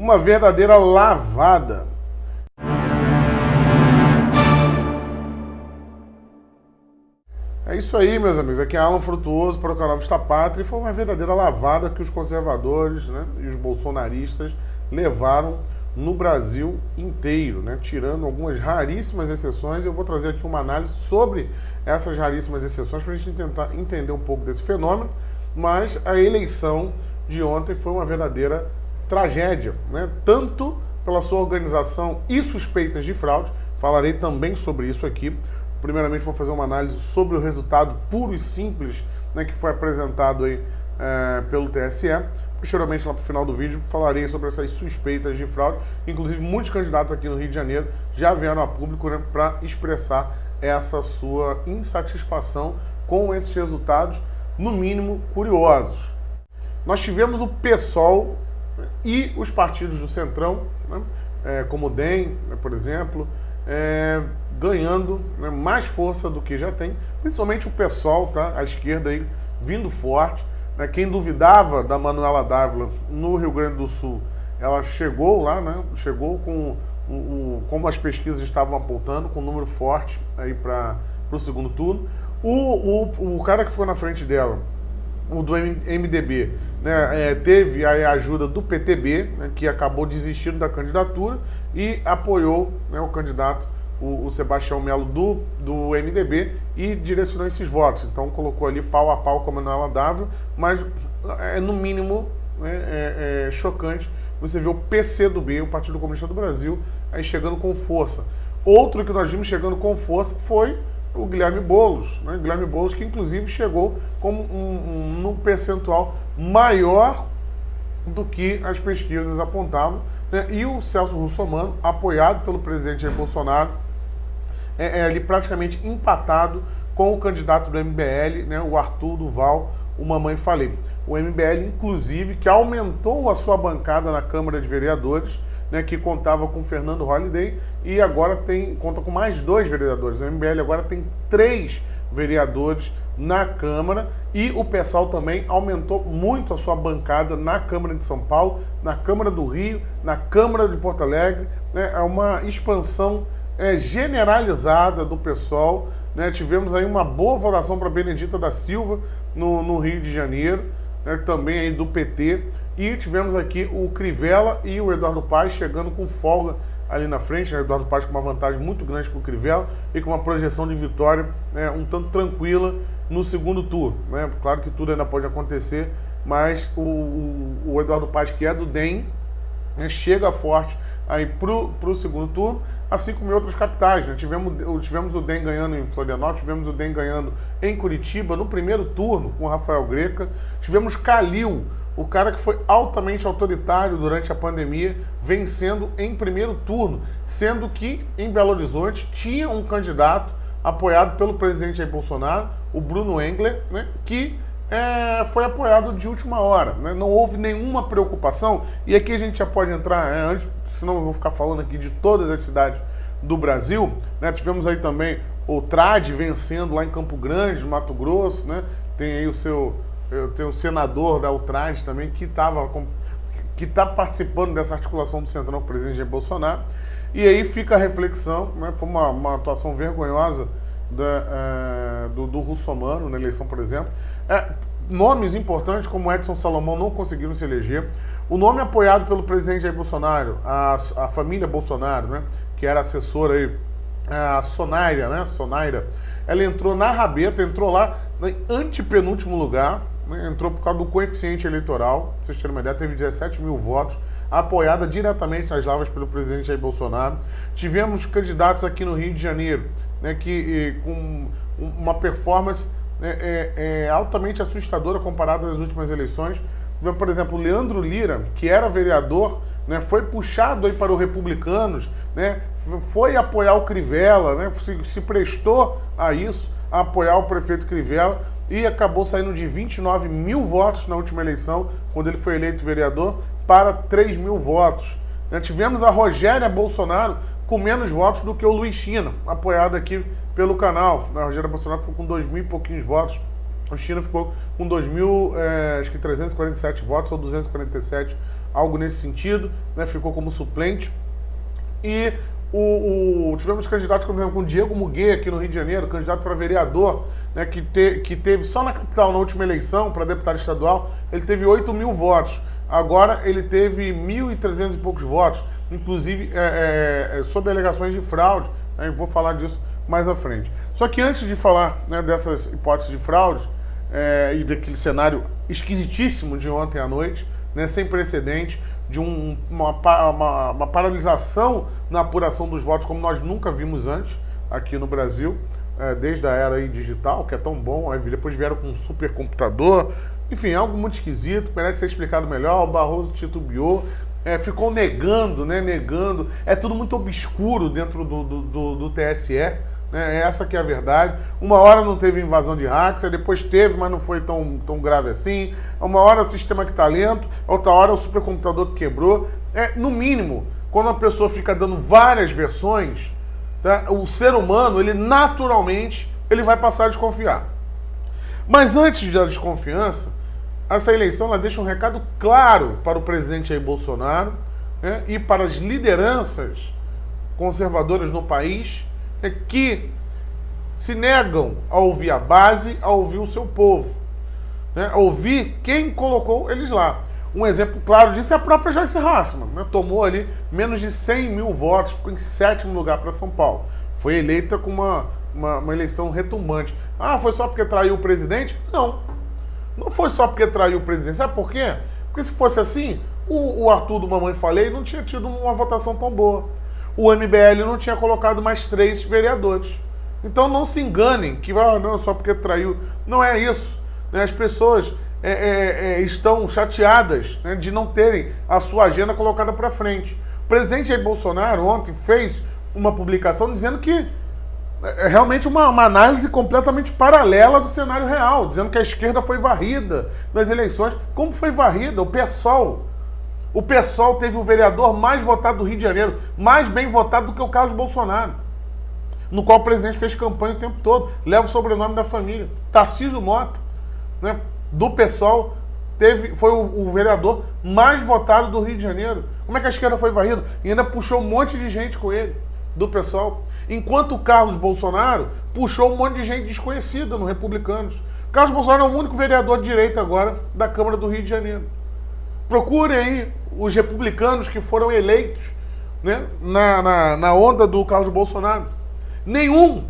Uma verdadeira lavada. É isso aí, meus amigos. Aqui é Alan Frutuoso para o canal Vista Pátria. E foi uma verdadeira lavada que os conservadores, né, e os bolsonaristas levaram no Brasil inteiro, né, tirando algumas raríssimas exceções. Eu vou trazer aqui uma análise sobre essas raríssimas exceções para a gente tentar entender um pouco desse fenômeno. Mas a eleição de ontem foi uma verdadeira tragédia, né? Tanto pela sua organização e suspeitas de fraude. Falarei também sobre isso aqui. Primeiramente vou fazer uma análise sobre o resultado puro e simples, né, que foi apresentado aí pelo TSE. Posteriormente, lá para o final do vídeo, falarei sobre essas suspeitas de fraude. Inclusive, muitos candidatos aqui no Rio de Janeiro já vieram a público, né, para expressar essa sua insatisfação com esses resultados, no mínimo curiosos. Nós tivemos o PSOL e os partidos do Centrão, né, como o DEM, né, por exemplo, ganhando, né, mais força do que já tem, principalmente o PSOL, tá? A esquerda aí vindo forte, né? Quem duvidava da Manuela Dávila no Rio Grande do Sul, ela chegou lá, né? Chegou com como as pesquisas estavam apontando, com um número forte aí para o segundo turno. O cara que ficou na frente dela, o do MDB, né, teve a ajuda do PTB, né, que acabou desistindo da candidatura e apoiou, né, o candidato, o Sebastião Melo do MDB, e direcionou esses votos. Então colocou ali pau a pau com a Manuela Dávila, mas é no mínimo chocante você ver o PCdoB, o Partido Comunista do Brasil, aí chegando com força. Outro que nós vimos chegando com força foi o Guilherme Boulos, né? Guilherme Boulos, que inclusive chegou com num percentual maior do que as pesquisas apontavam, né? E o Celso Russomano, apoiado pelo presidente Jair Bolsonaro, ali praticamente empatado com o candidato do MBL, né? O Arthur Duval, o Mamãe Falei. O MBL, inclusive, que aumentou a sua bancada na Câmara de Vereadores, né, que contava com Fernando Holliday, e agora conta com mais 2 vereadores. O MBL agora tem 3 vereadores na Câmara, e o PSOL também aumentou muito a sua bancada na Câmara de São Paulo, na Câmara do Rio, na Câmara de Porto Alegre, né? É uma expansão generalizada do PSOL, né? Tivemos aí uma boa votação para Benedita da Silva no Rio de Janeiro, né? Também aí do PT. E tivemos aqui o Crivella e o Eduardo Paes chegando com folga ali na frente, né? O Eduardo Paes com uma vantagem muito grande para o Crivella e com uma projeção de vitória, né, um tanto tranquila no segundo turno, né? Claro que tudo ainda pode acontecer, mas o Eduardo Paes, que é do DEM, né, chega forte aí pro segundo turno, assim como em outras capitais, né? Tivemos o DEM ganhando em Florianópolis, tivemos o DEM ganhando em Curitiba no primeiro turno com o Rafael Greca, tivemos Calil, o cara que foi altamente autoritário durante a pandemia, vencendo em primeiro turno, sendo que em Belo Horizonte tinha um candidato apoiado pelo presidente Jair Bolsonaro, o Bruno Engler, né, que foi apoiado de última hora, né? Não houve nenhuma preocupação, e aqui a gente já pode entrar, antes, senão eu vou ficar falando aqui de todas as cidades do Brasil, né? Tivemos aí também o Trad vencendo lá em Campo Grande, no Mato Grosso, né? Tem aí tem o senador da UTRAD também, que está participando dessa articulação do Centrão com o presidente Jair Bolsonaro. E aí fica a reflexão, né? Foi uma atuação vergonhosa do Russomano na eleição, por exemplo. Nomes importantes como Edson Salomão não conseguiram se eleger. O nome apoiado pelo presidente Jair Bolsonaro, a família Bolsonaro, né? Que era assessora aí, a Sonaira, né? Sonaira, ela entrou na rabeta, entrou lá em antepenúltimo lugar, né? Entrou por causa do coeficiente eleitoral, pra vocês terem uma ideia, teve 17 mil votos, apoiada diretamente nas lavas pelo presidente Jair Bolsonaro. Tivemos candidatos aqui no Rio de Janeiro, né, com uma performance, né, altamente assustadora comparada às últimas eleições. Por exemplo, o Leandro Lira, que era vereador, né, foi puxado aí para os Republicanos, né, foi apoiar o Crivella, né, se prestou a isso, a apoiar o prefeito Crivella, e acabou saindo de 29 mil votos na última eleição, quando ele foi eleito vereador, para 3 mil votos. Tivemos a Rogéria Bolsonaro com menos votos do que o Luiz China, apoiado aqui pelo canal. A Rogéria Bolsonaro ficou com 2 mil e pouquinhos votos. O China ficou com 2.347 votos, ou 247 algo nesse sentido, né? Ficou como suplente. E tivemos candidatos, como exemplo, com o Diego Muguê, aqui no Rio de Janeiro, candidato para vereador, né, que teve só na capital, na última eleição, para deputado estadual, ele teve 8 mil votos. Agora ele teve 1.300 e poucos votos, inclusive sob alegações de fraude. Né, eu vou falar disso mais à frente. Só que antes de falar, né, dessas hipóteses de fraude e daquele cenário esquisitíssimo de ontem à noite, né, sem precedente, de uma paralisação na apuração dos votos como nós nunca vimos antes aqui no Brasil, desde a era aí digital, que é tão bom, aí depois vieram com um supercomputador, enfim, algo muito esquisito, merece ser explicado melhor. O Barroso titubeou, ficou negando, é tudo muito obscuro dentro do TSE, né? Essa que é a verdade. Uma hora não teve invasão de hacks, aí depois teve, mas não foi tão grave assim. Uma hora o sistema que está lento, outra hora o supercomputador que quebrou. No mínimo, quando a pessoa fica dando várias versões, tá, o ser humano, ele naturalmente, ele vai passar a desconfiar. Mas antes da desconfiança, essa eleição ela deixa um recado claro para o presidente Jair Bolsonaro, né, e para as lideranças conservadoras no país, que se negam a ouvir a base, a ouvir o seu povo, né, a ouvir quem colocou eles lá. Um exemplo claro disso é a própria Joyce Hasselmann, né, tomou ali menos de 100 mil votos, ficou em 7º lugar para São Paulo. Foi eleita com uma eleição retumbante. Ah, foi só porque traiu o presidente? Não foi só porque traiu o presidente. Sabe por quê? Porque se fosse assim, o Arthur do Mamãe Falei não tinha tido uma votação tão boa. O MBL não tinha colocado mais 3 vereadores. Então não se enganem que não, só porque traiu. Não é isso. Né? As pessoas estão chateadas, né, de não terem a sua agenda colocada para frente. O presidente Jair Bolsonaro ontem fez uma publicação dizendo que é realmente uma análise completamente paralela do cenário real, dizendo que a esquerda foi varrida nas eleições. Como foi varrida? O PSOL teve o vereador mais votado do Rio de Janeiro, mais bem votado do que o Carlos Bolsonaro, no qual o presidente fez campanha o tempo todo, leva o sobrenome da família. Tarcísio Mota, né, do PSOL, foi o vereador mais votado do Rio de Janeiro. Como é que a esquerda foi varrida? E ainda puxou um monte de gente com ele, do PSOL. Enquanto o Carlos Bolsonaro puxou um monte de gente desconhecida no Republicanos. O Carlos Bolsonaro é o único vereador de direita agora da Câmara do Rio de Janeiro. Procurem aí os republicanos que foram eleitos, né, na onda do Carlos Bolsonaro. Nenhum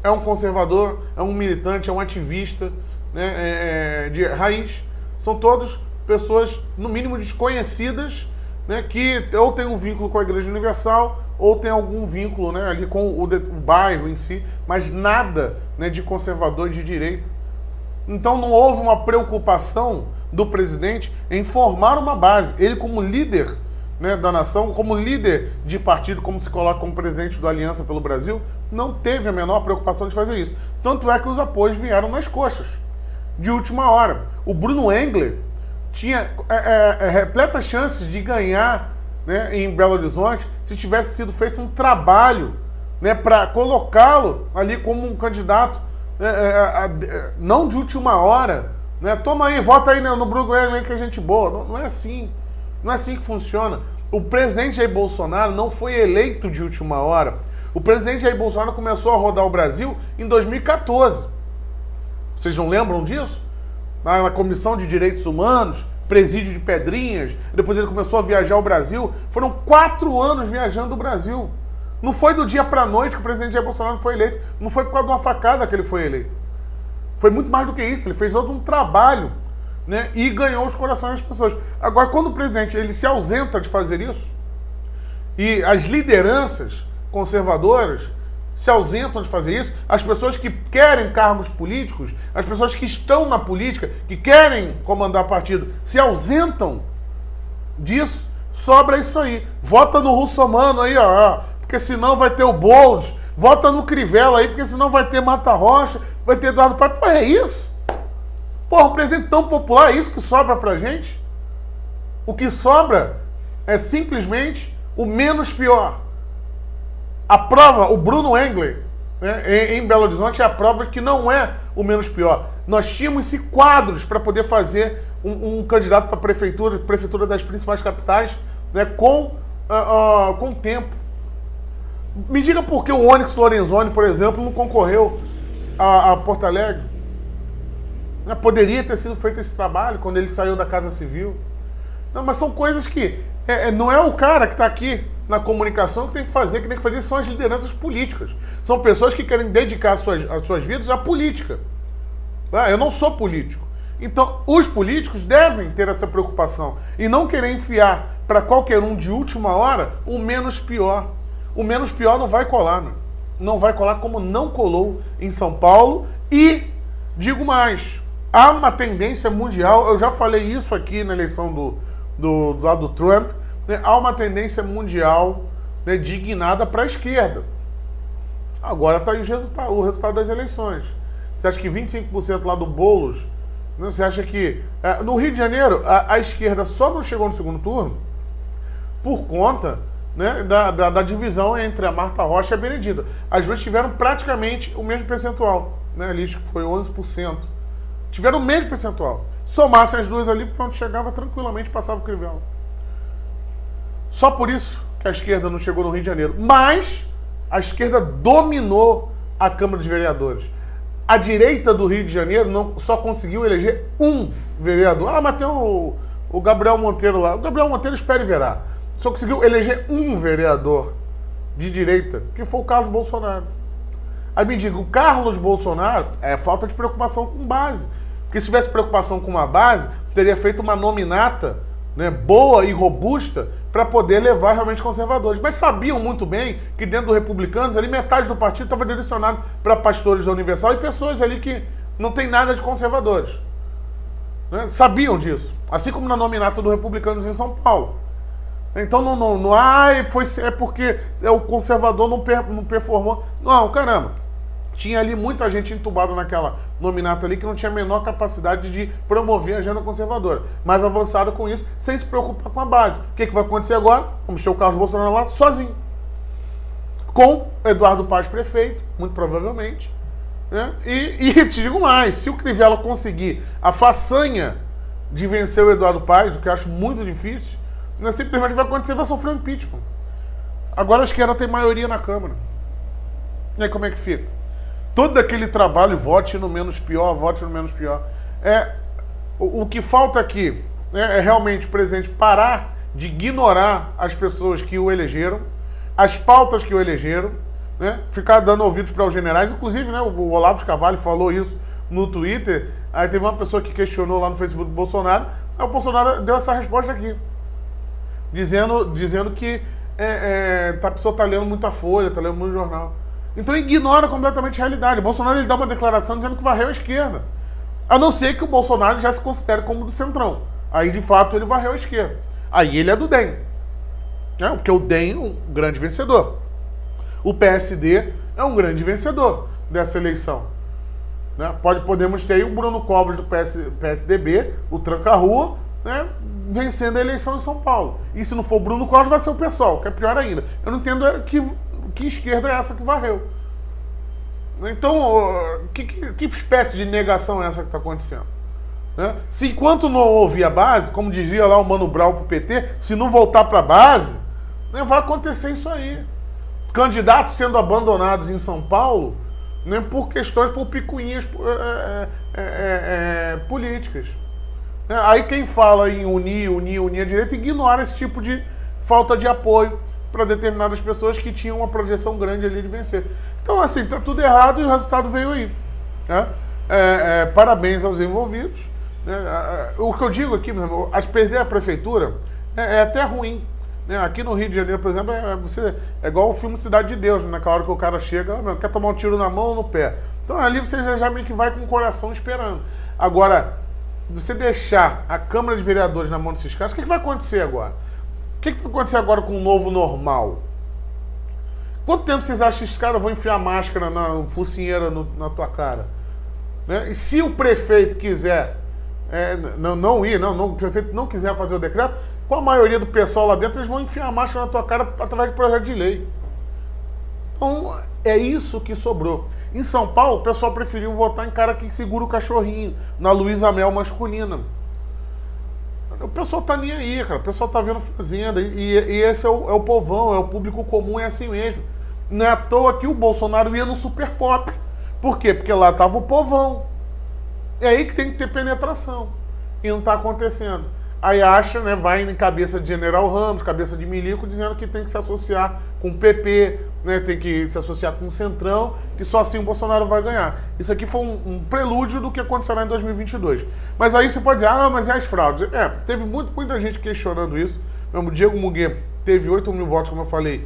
é um conservador, é um militante, é um ativista, né, de raiz. São todos pessoas, no mínimo, desconhecidas, né, que ou tem um vínculo com a Igreja Universal ou tem algum vínculo, né, ali com o bairro em si, mas nada, né, de conservador e de direita. Então não houve uma preocupação do presidente em formar uma base. Ele, como líder, né, da nação, como líder de partido, como se coloca como presidente do Aliança pelo Brasil, não teve a menor preocupação de fazer isso. Tanto é que os apoios vieram nas coxas, de última hora. O Bruno Engler tinha repletas chances de ganhar, né, em Belo Horizonte se tivesse sido feito um trabalho, né, para colocá-lo ali como um candidato, não de última hora, né? Toma aí, vota aí no Bruno Engler que é gente boa. Não é assim. Não é assim que funciona. O presidente Jair Bolsonaro não foi eleito de última hora. O presidente Jair Bolsonaro começou a rodar o Brasil em 2014. Vocês não lembram disso? Na Comissão de Direitos Humanos, Presídio de Pedrinhas, depois ele começou a viajar o Brasil. Foram 4 anos viajando o Brasil. Não foi do dia para a noite que o presidente Jair Bolsonaro foi eleito. Não foi por causa de uma facada que ele foi eleito. Foi muito mais do que isso. Ele fez todo um trabalho, né, e ganhou os corações das pessoas. Agora, quando o presidente ele se ausenta de fazer isso, e as lideranças conservadoras se ausentam de fazer isso, as pessoas que querem cargos políticos, as pessoas que estão na política, que querem comandar partido, se ausentam disso, sobra isso aí. Vota no Russomano aí, ó, porque senão vai ter o Boulos. Vota no Crivella aí, porque senão vai ter Mata Rocha, vai ter Eduardo Paes. Pô, é isso? Porra, um presidente tão popular, é isso que sobra pra gente? O que sobra é simplesmente o menos pior. A prova, o Bruno Engler, né, em Belo Horizonte, é a prova que não é o menos pior. Nós tínhamos quadros para poder fazer um candidato para prefeitura das principais capitais, né, com tempo. Me diga por que o Onyx Lorenzoni, por exemplo, não concorreu a Porto Alegre. Poderia ter sido feito esse trabalho quando ele saiu da Casa Civil. Não, mas são coisas que não é o cara que está aqui na comunicação que tem que fazer, são as lideranças políticas. São pessoas que querem dedicar as suas vidas à política. Tá? Eu não sou político. Então, os políticos devem ter essa preocupação e não querer enfiar para qualquer um de última hora o menos pior. O menos pior não vai colar, né? Não vai colar como não colou em São Paulo. E, digo mais, há uma tendência mundial, eu já falei isso aqui na eleição do lado do Trump, né? Há uma tendência mundial, né, dignada para a esquerda. Agora está aí o resultado das eleições. Você acha que 25% lá do Boulos, né, você acha que... no Rio de Janeiro, a esquerda só não chegou no segundo turno por conta, né, da divisão entre a Marta Rocha e a Benedita. As duas tiveram praticamente o mesmo percentual, né, ali acho que foi 11%. Tiveram o mesmo percentual. Somassem as duas ali, pronto, chegava tranquilamente, passava o Crivella. Só por isso que a esquerda não chegou no Rio de Janeiro. Mas a esquerda dominou a Câmara dos Vereadores. A direita do Rio de Janeiro só conseguiu eleger um vereador. Mas tem o Gabriel Monteiro lá. O Gabriel Monteiro espera e verá. Só conseguiu eleger um vereador de direita, que foi o Carlos Bolsonaro. Aí me diga, o Carlos Bolsonaro é falta de preocupação com base. Porque se tivesse preocupação com uma base, teria feito uma nominata, né, boa e robusta para poder levar realmente conservadores. Mas sabiam muito bem que dentro dos republicanos, ali metade do partido estava direcionado para pastores da Universal e pessoas ali que não tem nada de conservadores. Né? Sabiam disso. Assim como na nominata do Republicanos em São Paulo. Então é porque o conservador não performou. Não, caramba. Tinha ali muita gente entubada naquela nominata ali que não tinha a menor capacidade de promover a agenda conservadora. Mas avançaram com isso, sem se preocupar com a base. O que vai acontecer agora? Vamos ter o Carlos Bolsonaro lá sozinho. Com Eduardo Paes prefeito, muito provavelmente. Né? E te digo mais, se o Crivella conseguir a façanha de vencer o Eduardo Paes, o que eu acho muito difícil, né, simplesmente vai acontecer, vai sofrer um impeachment. Agora a esquerda tem maioria na Câmara. E aí como é que fica? Todo aquele trabalho, vote no menos pior, vote no menos pior. O que falta aqui, né, é realmente o presidente parar de ignorar as pessoas que o elegeram, as pautas que o elegeram, né, ficar dando ouvidos para os generais. Inclusive, né, o Olavo de Carvalho falou isso no Twitter. Aí teve uma pessoa que questionou lá no Facebook do Bolsonaro. Aí o Bolsonaro deu essa resposta aqui, dizendo que a pessoa está lendo muita folha, está lendo muito jornal. Então ignora completamente a realidade. O Bolsonaro ele dá uma declaração dizendo que varreu a esquerda. A não ser que o Bolsonaro já se considere como do centrão. Aí, de fato, ele varreu a esquerda. Aí ele é do DEM. Né? Porque o DEM é um grande vencedor. O PSD é um grande vencedor dessa eleição. Né? Podemos ter aí o Bruno Covas do PSDB, o Tranca-Rua, né, vencendo a eleição em São Paulo. E se não for o Bruno Covas, vai ser o PSOL, que é pior ainda. Eu não entendo que esquerda é essa que varreu. Então, que espécie de negação é essa que está acontecendo? Né? Se enquanto não houve a base, como dizia lá o Mano Brown pro PT, se não voltar para a base, né, vai acontecer isso aí. Candidatos sendo abandonados em São Paulo, né, por picuinhas políticas. Aí quem fala em unir a direita ignora esse tipo de falta de apoio para determinadas pessoas que tinham uma projeção grande ali de vencer. Então, assim, tá tudo errado e o resultado veio aí. Né? Parabéns aos envolvidos. Né? O que eu digo aqui, meu irmão, perder a prefeitura é até ruim. Né? Aqui no Rio de Janeiro, por exemplo, é igual o filme Cidade de Deus, né? Naquela hora que o cara chega, quer tomar um tiro na mão ou no pé. Então ali você já meio que vai com o coração esperando. Agora, você deixar a Câmara de Vereadores na mão desses caras, o que vai acontecer agora? O que vai acontecer agora com o novo normal? Quanto tempo vocês acham que esses caras vão enfiar máscara na focinheira na tua cara? Né? E se o prefeito quiser o prefeito não quiser fazer o decreto, com a maioria do pessoal lá dentro, eles vão enfiar a máscara na tua cara através de projeto de lei. Então, é isso que sobrou. Em São Paulo, o pessoal preferiu votar em cara que segura o cachorrinho, na Luísa Mel masculina. O pessoal tá nem aí, cara. O pessoal tá vendo Fazenda. E esse é o povão, é o público comum, é assim mesmo. Não é à toa que o Bolsonaro ia no Super Pop. Por quê? Porque lá tava o povão. É aí que tem que ter penetração. E não tá acontecendo. Aí acha, né, vai em cabeça de General Ramos, cabeça de Milico, dizendo que tem que se associar com o PP, né, tem que se associar com o Centrão, que só assim o Bolsonaro vai ganhar. Isso aqui foi um prelúdio do que acontecerá em 2022. Mas aí você pode dizer, mas e as fraudes? Teve muita gente questionando isso. Mesmo Diego Muguet teve 8 mil votos, como eu falei,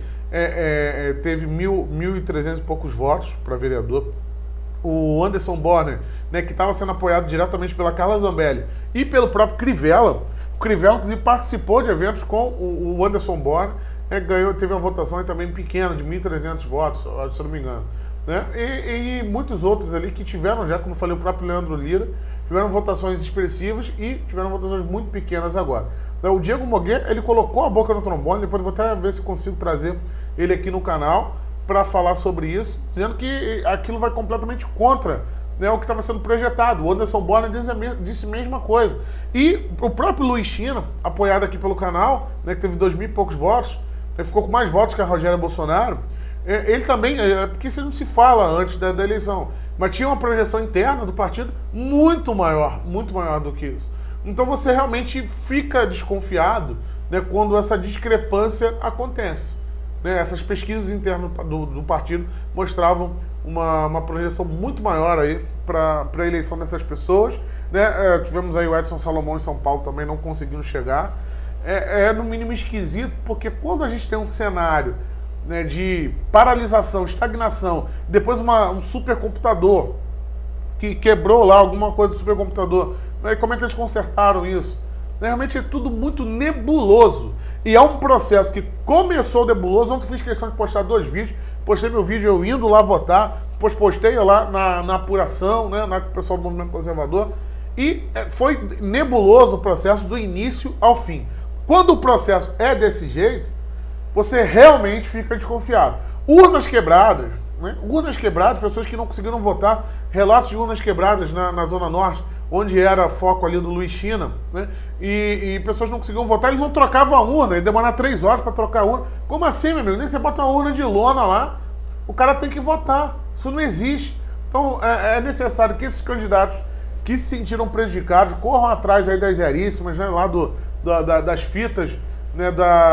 teve 1.300 e poucos votos para vereador. O Anderson Borner, né, que estava sendo apoiado diretamente pela Carla Zambelli e pelo próprio Crivella. O Crivella, inclusive, participou de eventos com o Anderson Borner, teve uma votação aí também pequena, de 1.300 votos, se eu não me engano. Né? E muitos outros ali que tiveram já, como eu falei, o próprio Leandro Lira, tiveram votações expressivas e tiveram votações muito pequenas agora. O Diego Muguet, ele colocou a boca no trombone, depois eu vou até ver se consigo trazer ele aqui no canal para falar sobre isso, dizendo que aquilo vai completamente contra, né, o que estava sendo projetado. O Anderson Borner disse a mesma coisa. E o próprio Luiz China, apoiado aqui pelo canal, né, que teve 2.000 e poucos votos, ficou com mais votos que a Rogéria Bolsonaro, ele também, porque isso não se fala antes da eleição, mas tinha uma projeção interna do partido muito maior do que isso. Então você realmente fica desconfiado, né, quando essa discrepância acontece. Né, essas pesquisas internas do partido mostravam uma projeção muito maior aí para a eleição dessas pessoas. Né? Tivemos aí o Edson Salomão em São Paulo também não conseguindo chegar. No mínimo esquisito, porque quando a gente tem um cenário, né, de paralisação, estagnação, depois um supercomputador que quebrou lá alguma coisa do supercomputador, né, como é que eles consertaram isso? Realmente é tudo muito nebuloso. E é um processo que começou nebuloso. Ontem fiz questão de postar 2 vídeos. Postei meu vídeo eu indo lá votar. Depois postei lá na apuração, né, com o pessoal do Movimento Conservador. E foi nebuloso o processo do início ao fim. Quando o processo é desse jeito, você realmente fica desconfiado. Urnas quebradas, né? Urnas quebradas, pessoas que não conseguiram votar. Relatos de urnas quebradas na Zona Norte, onde era foco ali do Luiz China, né? E pessoas não conseguiam votar, eles não trocavam a urna, ia demorar 3 horas para trocar a urna. Como assim, meu amigo? Nem você bota uma urna de lona lá, o cara tem que votar. Isso não existe. Então é necessário que esses candidatos que se sentiram prejudicados corram atrás aí das zeríssimas, né, lá das fitas, né,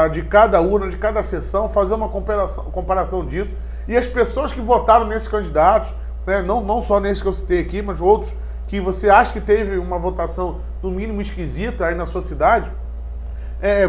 de cada urna, de cada sessão, fazer uma comparação disso. E as pessoas que votaram nesses candidatos, né, não só nesses que eu citei aqui, mas outros que você acha que teve uma votação no mínimo esquisita aí na sua cidade,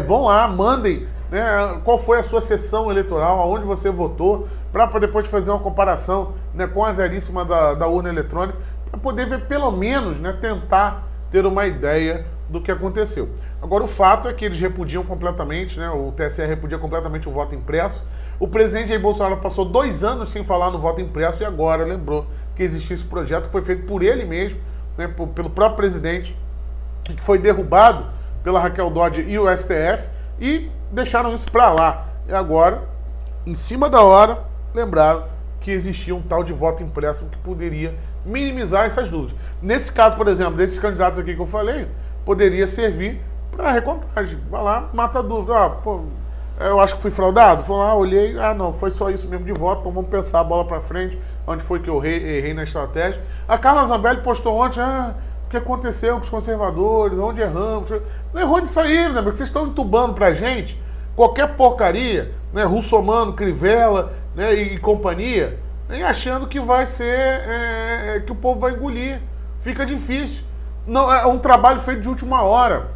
vão lá, mandem, né, qual foi a sua sessão eleitoral, aonde você votou, para depois fazer uma comparação, né, com a zeríssima da urna eletrônica, para poder ver pelo menos, né, tentar ter uma ideia do que aconteceu. Agora o fato é que eles repudiam completamente, né, o TSE repudia completamente o voto impresso. O presidente Jair Bolsonaro passou 2 anos sem falar no voto impresso e agora lembrou que existia esse projeto que foi feito por ele mesmo, né, pelo próprio presidente, que foi derrubado pela Raquel Dodge e o STF, e deixaram isso para lá. E agora, em cima da hora, lembraram que existia um tal de voto impresso que poderia minimizar essas dúvidas. Nesse caso, por exemplo, desses candidatos aqui que eu falei, poderia servir para recontagem. Vai lá, mata a dúvida. Eu acho que fui fraudado. Fui lá, olhei, não, foi só isso mesmo de voto, então vamos pensar a bola para frente, onde foi que eu errei na estratégia. A Carla Zambelli postou ontem, o que aconteceu com os conservadores, onde erramos. Não errou disso aí, né? Vocês estão entubando pra gente qualquer porcaria, né? Russomano, Crivella, né, e companhia, e achando que vai ser, que o povo vai engolir. Fica difícil. Não, é um trabalho feito de última hora.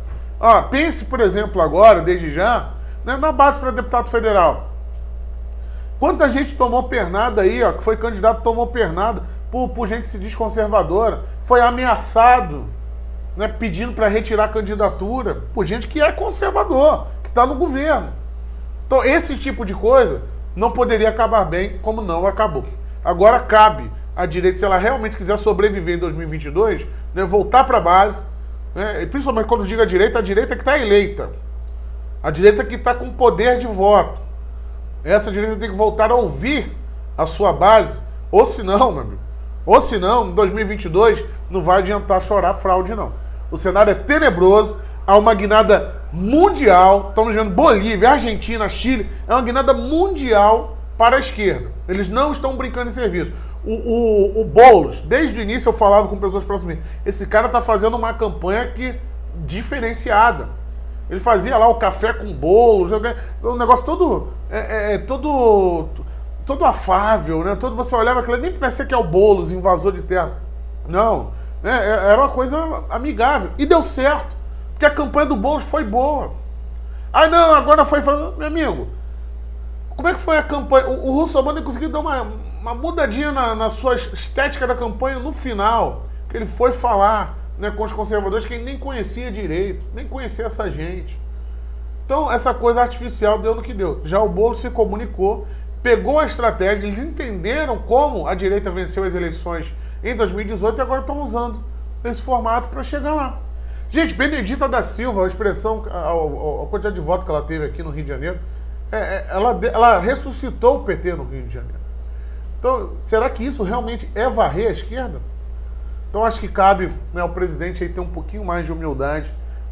Pense, por exemplo, agora, desde já, né, na base para deputado federal. Quanta gente tomou pernada aí, que foi candidato, tomou pernada por gente que se diz conservadora, foi ameaçado, né, pedindo para retirar a candidatura por gente que é conservador, que está no governo. Então, esse tipo de coisa não poderia acabar bem, como não acabou. Agora cabe à direita, se ela realmente quiser sobreviver em 2022, né, voltar para a base, né, e principalmente quando digo a direita que está eleita, a direita que está com poder de voto. Essa direita tem que voltar a ouvir a sua base, ou senão, meu amigo, ou senão, em 2022, não vai adiantar chorar fraude, não. O cenário é tenebroso, há uma guinada mundial, estamos vendo Bolívia, Argentina, Chile, é uma guinada mundial para a esquerda. Eles não estão brincando em serviço. O Boulos, desde o início eu falava com pessoas próximas, esse cara está fazendo uma campanha diferenciada. Ele fazia lá o café com bolos, um negócio todo afável, né? Você olhava aquilo, nem parecia que é o Boulos, invasor de terra. Não, era uma coisa amigável. E deu certo, porque a campanha do Boulos foi boa. Ah, não, agora foi... Meu amigo, como é que foi a campanha? O Russomano conseguiu dar uma mudadinha na sua estética da campanha no final, que ele foi falar, né, com os conservadores que ele nem conhecia direito, nem conhecia essa gente. Então, essa coisa artificial deu no que deu. Já o Boulos se comunicou, pegou a estratégia, eles entenderam como a direita venceu as eleições em 2018 e agora estão usando esse formato para chegar lá. Gente, Benedita da Silva, a expressão, a quantidade de votos que ela teve aqui no Rio de Janeiro, ela ressuscitou o PT no Rio de Janeiro. Então, será que isso realmente é varrer a esquerda? Então, acho que cabe, né, ao presidente aí ter um pouquinho mais de humildade,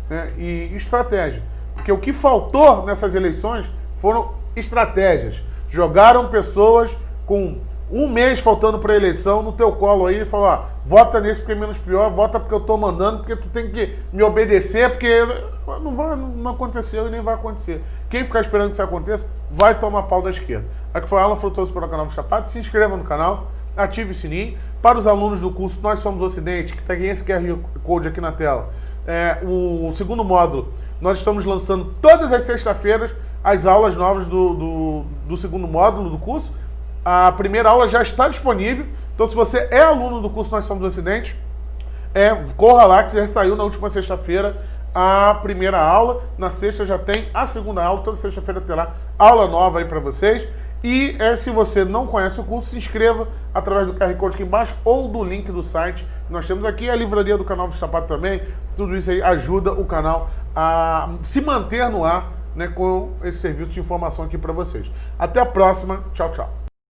né, e estratégia. Porque o que faltou nessas eleições foram estratégias. Jogaram pessoas com um mês faltando para a eleição no teu colo aí e falou, vota nesse porque é menos pior, vota porque eu tô mandando, porque tu tem que me obedecer, porque não aconteceu e nem vai acontecer. Quem ficar esperando que isso aconteça, vai tomar pau da esquerda. Aqui foi Alan Frutuoso para o canal do Chapado. Se inscreva no canal, ative o sininho. Para os alunos do curso Nós Somos o Ocidente, que tem esse QR Code aqui na tela, o segundo módulo, nós estamos lançando todas as sextas-feiras as aulas novas do segundo módulo do curso. A primeira aula já está disponível, então se você é aluno do curso Nós Somos o Ocidente, corra lá, que já saiu na última sexta-feira a primeira aula, na sexta já tem a segunda aula, toda sexta-feira terá aula nova aí para vocês. E se você não conhece o curso, se inscreva através do QR Code aqui embaixo ou do link do site que nós temos aqui, a livraria do canal do Chapado também. Tudo isso aí ajuda o canal a se manter no ar, né, com esse serviço de informação aqui para vocês. Até a próxima, tchau, tchau.